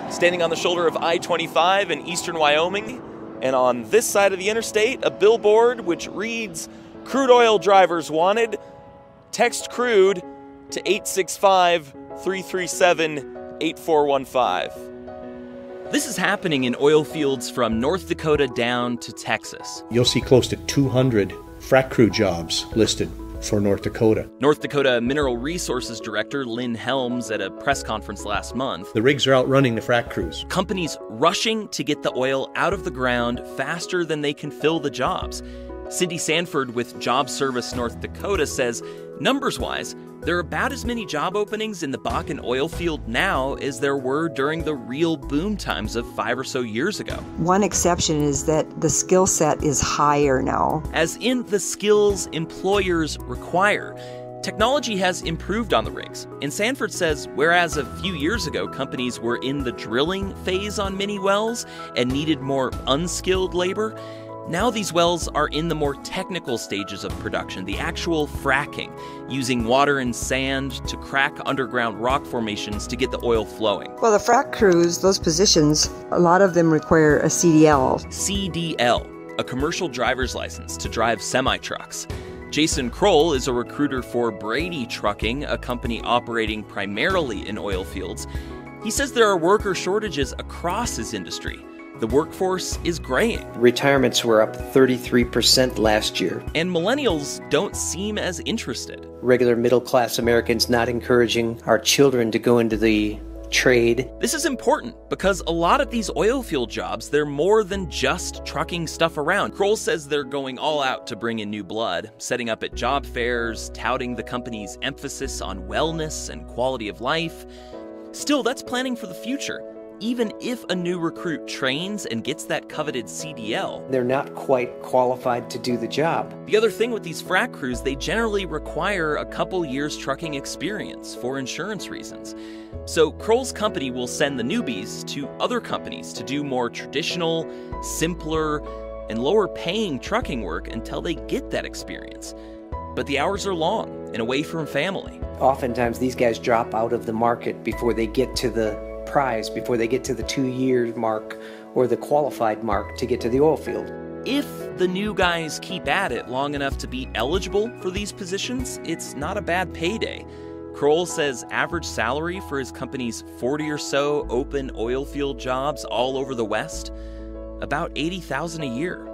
standing on the shoulder of I-25 in eastern Wyoming. And on this side of the interstate, a billboard which reads, "Crude oil drivers wanted. Text crude to 865-337-8415. This is happening in oil fields from North Dakota down to Texas. You'll see close to 200 frac crew jobs listed for North Dakota. North Dakota Mineral Resources Director Lynn Helms at a press conference last month. The rigs are outrunning the frac crews. Companies rushing to get the oil out of the ground faster than they can fill the jobs. Cindy Sanford with Job Service North Dakota says, numbers-wise, there are about as many job openings in the Bakken oil field now as there were during the real boom times of 5 or so years ago. One exception is that the skill set is higher now. As in the skills employers require. Technology has improved on the rigs. And Sanford says, whereas a few years ago companies were in the drilling phase on many wells and needed more unskilled labor, now these wells are in the more technical stages of production, the actual fracking, using water and sand to crack underground rock formations to get the oil flowing. Well, the frac crews, those positions, a lot of them require a CDL. CDL, a commercial driver's license to drive semi-trucks. Jason Crowell is a recruiter for Brady Trucking, a company operating primarily in oil fields. He says there are worker shortages across his industry. The workforce is graying. Retirements were up 33% last year. And millennials don't seem as interested. Regular middle-class Americans not encouraging our children to go into the trade. This is important because a lot of these oil field jobs, they're more than just trucking stuff around. Crowell says they're going all out to bring in new blood, setting up at job fairs, touting the company's emphasis on wellness and quality of life. Still, that's planning for the future. Even if a new recruit trains and gets that coveted CDL, they're not quite qualified to do the job. The other thing with these frac crews, they generally require a couple years trucking experience for insurance reasons. So Crowell's company will send the newbies to other companies to do more traditional, simpler, and lower paying trucking work until they get that experience. But the hours are long and away from family. Oftentimes these guys drop out of the market before they get to the prize, before they get to the 2-year mark or the qualified mark to get to the oil field. If the new guys keep at it long enough to be eligible for these positions, it's not a bad payday. Crowell says average salary for his company's 40 or so open oil field jobs all over the West, about $80,000 a year.